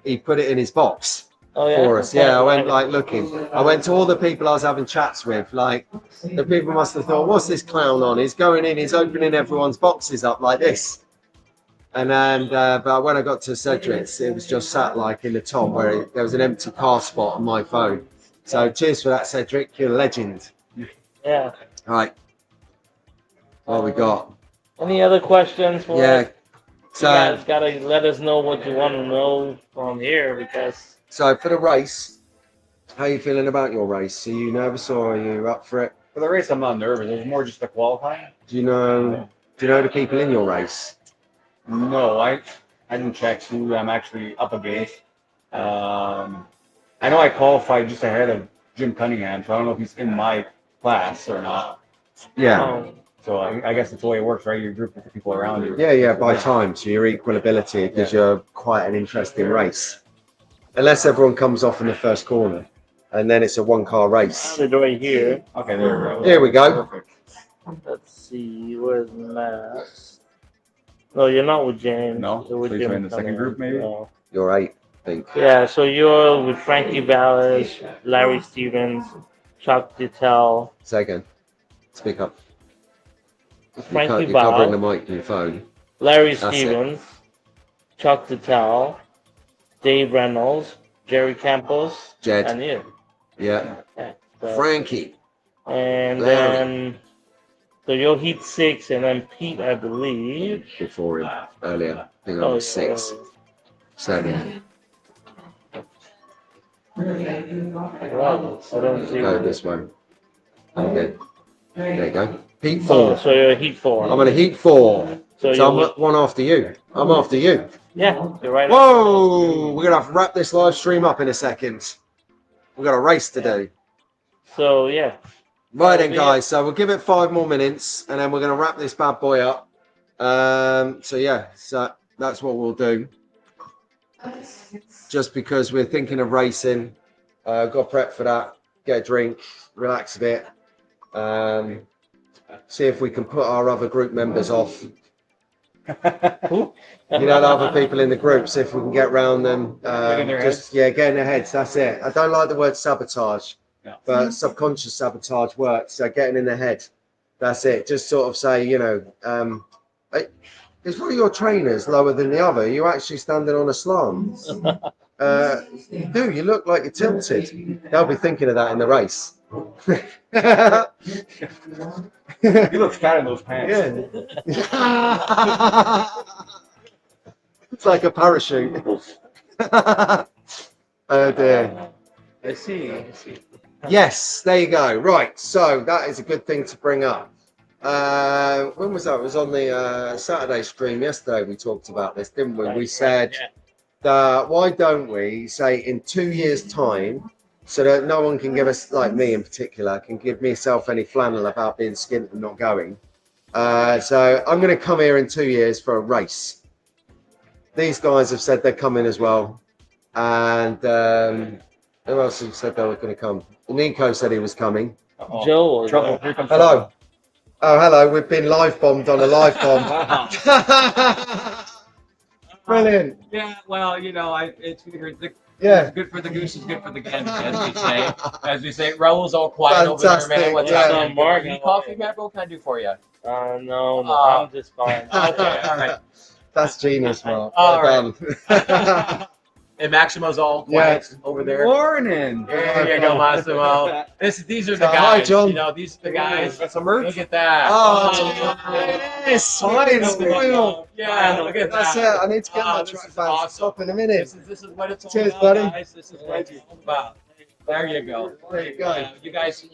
Speaker 1: he put it in his box for us. Yeah, I went like looking. I went to all the people I was having chats with. Like the people must have thought, what's this clown on? He's going in. He's opening everyone's boxes up like this. And then, but when I got to Cedric's, it was just sat like in the top where there was an empty car spot on my phone. So cheers for that, Cedric. You're a legend.
Speaker 2: Yeah.
Speaker 1: All right. What we got?
Speaker 2: Any other questions for
Speaker 1: Yeah.
Speaker 2: us?
Speaker 1: So,
Speaker 2: You guys gotta let us know what you want to know from here because.
Speaker 1: so for the race, how are you feeling about your race? Are you nervous or are you up for it?
Speaker 3: For the race, I'm not nervous. It was more just the qualifying.
Speaker 1: Do you know the people in your race?
Speaker 3: No, I didn't check who I'm actually up against. I know I qualified just ahead of Jim Cunningham, so I don't know if he's in my class or not.
Speaker 1: Yeah.
Speaker 3: So I guess that's the way it works, right? You group with the people around you.
Speaker 1: Yeah, by time. So you're equal ability because you're quite an interesting race. Unless everyone comes off in the first corner. And then it's a one-car race.
Speaker 2: Found it right here.
Speaker 3: Okay, there we go.
Speaker 1: Here we go.
Speaker 3: Perfect.
Speaker 2: Let's see. Where's Mass? No, you're not with James.
Speaker 3: No?
Speaker 2: You're with
Speaker 3: So you're
Speaker 2: Jim
Speaker 3: in the second
Speaker 2: Cunningham.
Speaker 3: group, maybe?
Speaker 2: No.
Speaker 1: You're 8, I think.
Speaker 2: Yeah, so you're with Frankie Vallis, Larry Stevens, Chuck Dittel,
Speaker 1: Say again. Speak up.
Speaker 2: Frankie
Speaker 1: You're covering the
Speaker 2: Vallis,
Speaker 1: mic in your phone.
Speaker 2: Larry
Speaker 1: That's it.
Speaker 2: Stevens, Chuck Dittel, Dave Reynolds, Jerry Campos,
Speaker 1: Jed.
Speaker 2: and you.
Speaker 1: Yeah.
Speaker 2: Yeah, so-
Speaker 1: Frankie.
Speaker 2: and
Speaker 1: Larry.
Speaker 2: then so you're Heat 6, and then Pete, I believe.
Speaker 1: Before him. Earlier. I think I
Speaker 2: Oh,
Speaker 1: was 6. 7.
Speaker 2: Right, I don't see.
Speaker 1: Go this way. Okay. There you go. Heat
Speaker 2: Oh,
Speaker 1: 4.
Speaker 2: so you're Heat 4.
Speaker 1: I'm in a Heat 4.
Speaker 2: So
Speaker 1: So
Speaker 2: you're
Speaker 1: I'm one after you. I'm after you.
Speaker 2: yeah, you're right.
Speaker 1: Whoa! We're going to have to wrap this live stream up in a second. We've got a race to do.
Speaker 2: So yeah,
Speaker 1: Right then, guys. So we'll give it 5 more minutes and then we're going to wrap this bad boy up. So yeah, so that's what we'll do. Just because we're thinking of racing. Got prep for that. Get a drink. Relax a bit. See if we can put our other group members off.
Speaker 2: Who?
Speaker 1: You know, the other people in the group, see if we can get around them.
Speaker 3: Get in their
Speaker 1: Just, yeah, get in their heads. That's it. I don't like the word sabotage,
Speaker 3: Yeah.
Speaker 1: but subconscious sabotage works. So getting in their head. That's it. Just sort of say, you know, is one of your trainers lower than the other? Are you actually standing on a slant? You do. You look like you're tilted. They'll be thinking of that in the race.
Speaker 3: He looks fat in those pants.
Speaker 1: Yeah. It's like a parachute. Oh dear.
Speaker 2: I see.
Speaker 1: Yes, there you go. Right, so that is a good thing to bring up. When was that? It was on the Saturday stream yesterday. We talked about this, didn't we? We said that why don't we say in 2 years' time, so that no one can give us, like me in particular, can give myself any flannel about being skint and not going. So I'm going to come here in 2 years for a race. These guys have said they're coming as well. And who else have said they were going to come? Nico said he was coming.
Speaker 3: Uh-oh.
Speaker 2: Joe was
Speaker 3: Trouble. Here comes
Speaker 1: Hello.
Speaker 3: trouble.
Speaker 1: Oh, hello. We've been live bombed on a live bomb. Brilliant.
Speaker 5: Yeah, well, you know, it's
Speaker 1: Yeah.
Speaker 5: good for the goose is good for the gander, as we say. As we say, Raul's all quiet over there,
Speaker 1: Fantastic,
Speaker 5: man. What's
Speaker 1: yeah.
Speaker 5: up, man? Any coffee, man? What can I do for you?
Speaker 2: no,
Speaker 5: Oh.
Speaker 2: I'm just fine.
Speaker 5: Okay, all right.
Speaker 1: That's genius, Mark.
Speaker 5: All
Speaker 1: Well done.
Speaker 5: And Maximo's all quiet over there.
Speaker 3: Morning.
Speaker 5: There you go, Massimo. These are the
Speaker 1: So, hi,
Speaker 5: guys.
Speaker 1: John.
Speaker 5: You know, these are the guys.
Speaker 3: Got some merch?
Speaker 5: Look at that.
Speaker 1: Oh, yes. Fine, spoil.
Speaker 5: Yeah, look at
Speaker 1: That's
Speaker 5: that.
Speaker 1: it. I need to get my
Speaker 5: This
Speaker 1: track
Speaker 5: is
Speaker 1: back.
Speaker 5: awesome.
Speaker 1: Stop in a minute.
Speaker 5: This is what it's all
Speaker 1: Cheers,
Speaker 5: about,
Speaker 1: buddy.
Speaker 5: guys. This is what it's all about. There you go.
Speaker 1: There you go.
Speaker 5: You guys,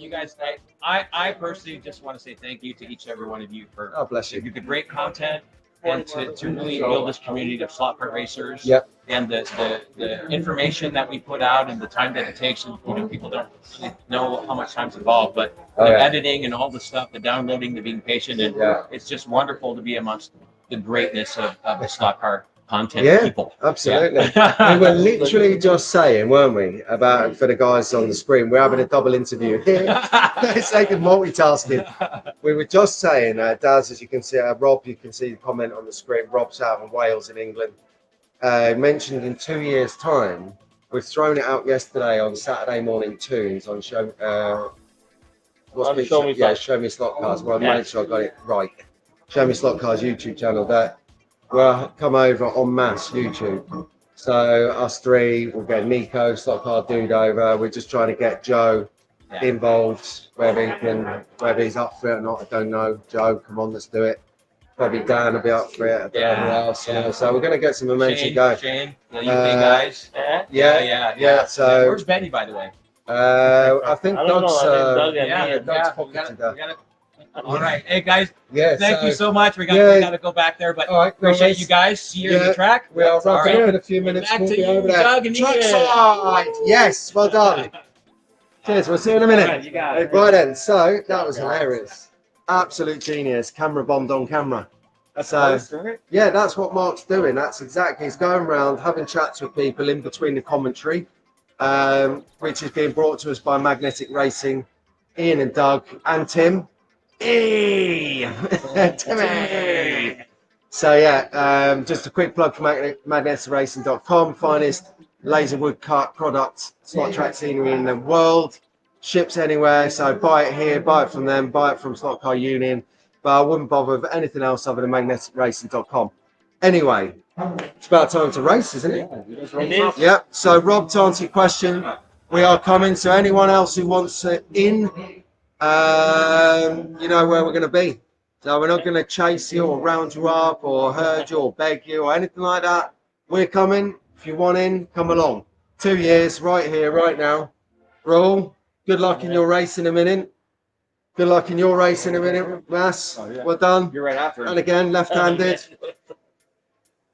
Speaker 5: I personally just want to say thank you to each and every one of you for
Speaker 1: Oh, bless you.
Speaker 5: the great content and to really build this community of slot car racers.
Speaker 1: Yep.
Speaker 5: And the information that we put out and the time that it takes, and people don't really know how much time's involved, but
Speaker 1: Oh,
Speaker 5: the
Speaker 1: yeah.
Speaker 5: editing and all the stuff, the downloading, the being patient, and
Speaker 1: Yeah.
Speaker 5: it's just wonderful to be amongst the greatness of the slot car content
Speaker 1: Yeah,
Speaker 5: people.
Speaker 1: absolutely.
Speaker 5: Yeah.
Speaker 1: We were literally just saying, weren't we, about for the guys on the screen, we're having a double interview here. It's like multitasking. We were just saying, Daz, as you can see, Rob, you can see the comment on the screen. Rob's out in Wales in England. Mentioned in 2 years' time, we've thrown it out yesterday on Saturday morning tunes on show. Show Me Slot Cars. Well, I made sure I got it right. Show Me Slot Cars YouTube channel. That will come over en masse YouTube. So us three, we'll get Nico, Slot Car Dude over. We're just trying to get Joe involved, whether he's up for it or not, I don't know. Joe, come on, let's do it. Probably Dan will be up for it. I don't know who else. So we're going to get some momentum going.
Speaker 5: Shane, the UK guys.
Speaker 1: Yeah. So
Speaker 5: where's Benny, by the way?
Speaker 1: I think
Speaker 2: I don't know,
Speaker 1: Doug's.
Speaker 2: I think Doug and
Speaker 5: Yeah,
Speaker 2: me and-
Speaker 1: Doug's
Speaker 5: we
Speaker 1: popped
Speaker 5: got
Speaker 1: today.
Speaker 5: it. All right, hey guys,
Speaker 1: Yeah.
Speaker 5: thank you so much. We got to go back there, but
Speaker 1: All right,
Speaker 5: appreciate you guys. See you in the track.
Speaker 1: We'll
Speaker 5: All
Speaker 1: wrap it
Speaker 5: right.
Speaker 1: up in a few minutes.
Speaker 5: Back
Speaker 1: We'll
Speaker 5: to
Speaker 1: be
Speaker 5: you,
Speaker 1: over there.
Speaker 5: Doug and
Speaker 1: Track
Speaker 5: Ian.
Speaker 1: side. Yes, well done. Cheers. We'll see you in a
Speaker 2: All right,
Speaker 1: minute.
Speaker 2: you got it.
Speaker 1: Right then. So that was hilarious. Absolute genius. Camera bombed on camera. So yeah, that's what Mark's doing. That's exactly. He's going around having chats with people in between the commentary, which is being brought to us by Magnetic Racing, Ian and Doug and Tim. Timmy. So yeah, just a quick plug for magneticracing.com, finest laser wood cut product slot track scenery in the world. Ships anywhere, so buy it here, buy it from them, buy it from Slot Car Union. But I wouldn't bother with anything else other than magneticracing.com. Anyway, it's about time to race, isn't it?
Speaker 2: It is.
Speaker 1: Yeah. So Rob, to answer your question, we are coming. So anyone else who wants it in, you know where we're going to be. So we're not going to chase you or round you up or herd you or beg you or anything like that. We're coming. If you want in, come along. 2 years, right here, right now. Raul, good luck in your race in a minute. Good luck in your race in a minute, Mass.
Speaker 3: Oh, yeah.
Speaker 1: Well done.
Speaker 3: You're right after.
Speaker 1: And again, left-handed.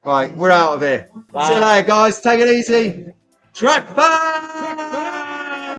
Speaker 1: Right, we're out of here.
Speaker 2: Bye.
Speaker 1: See you later, guys. Take it easy. Track back!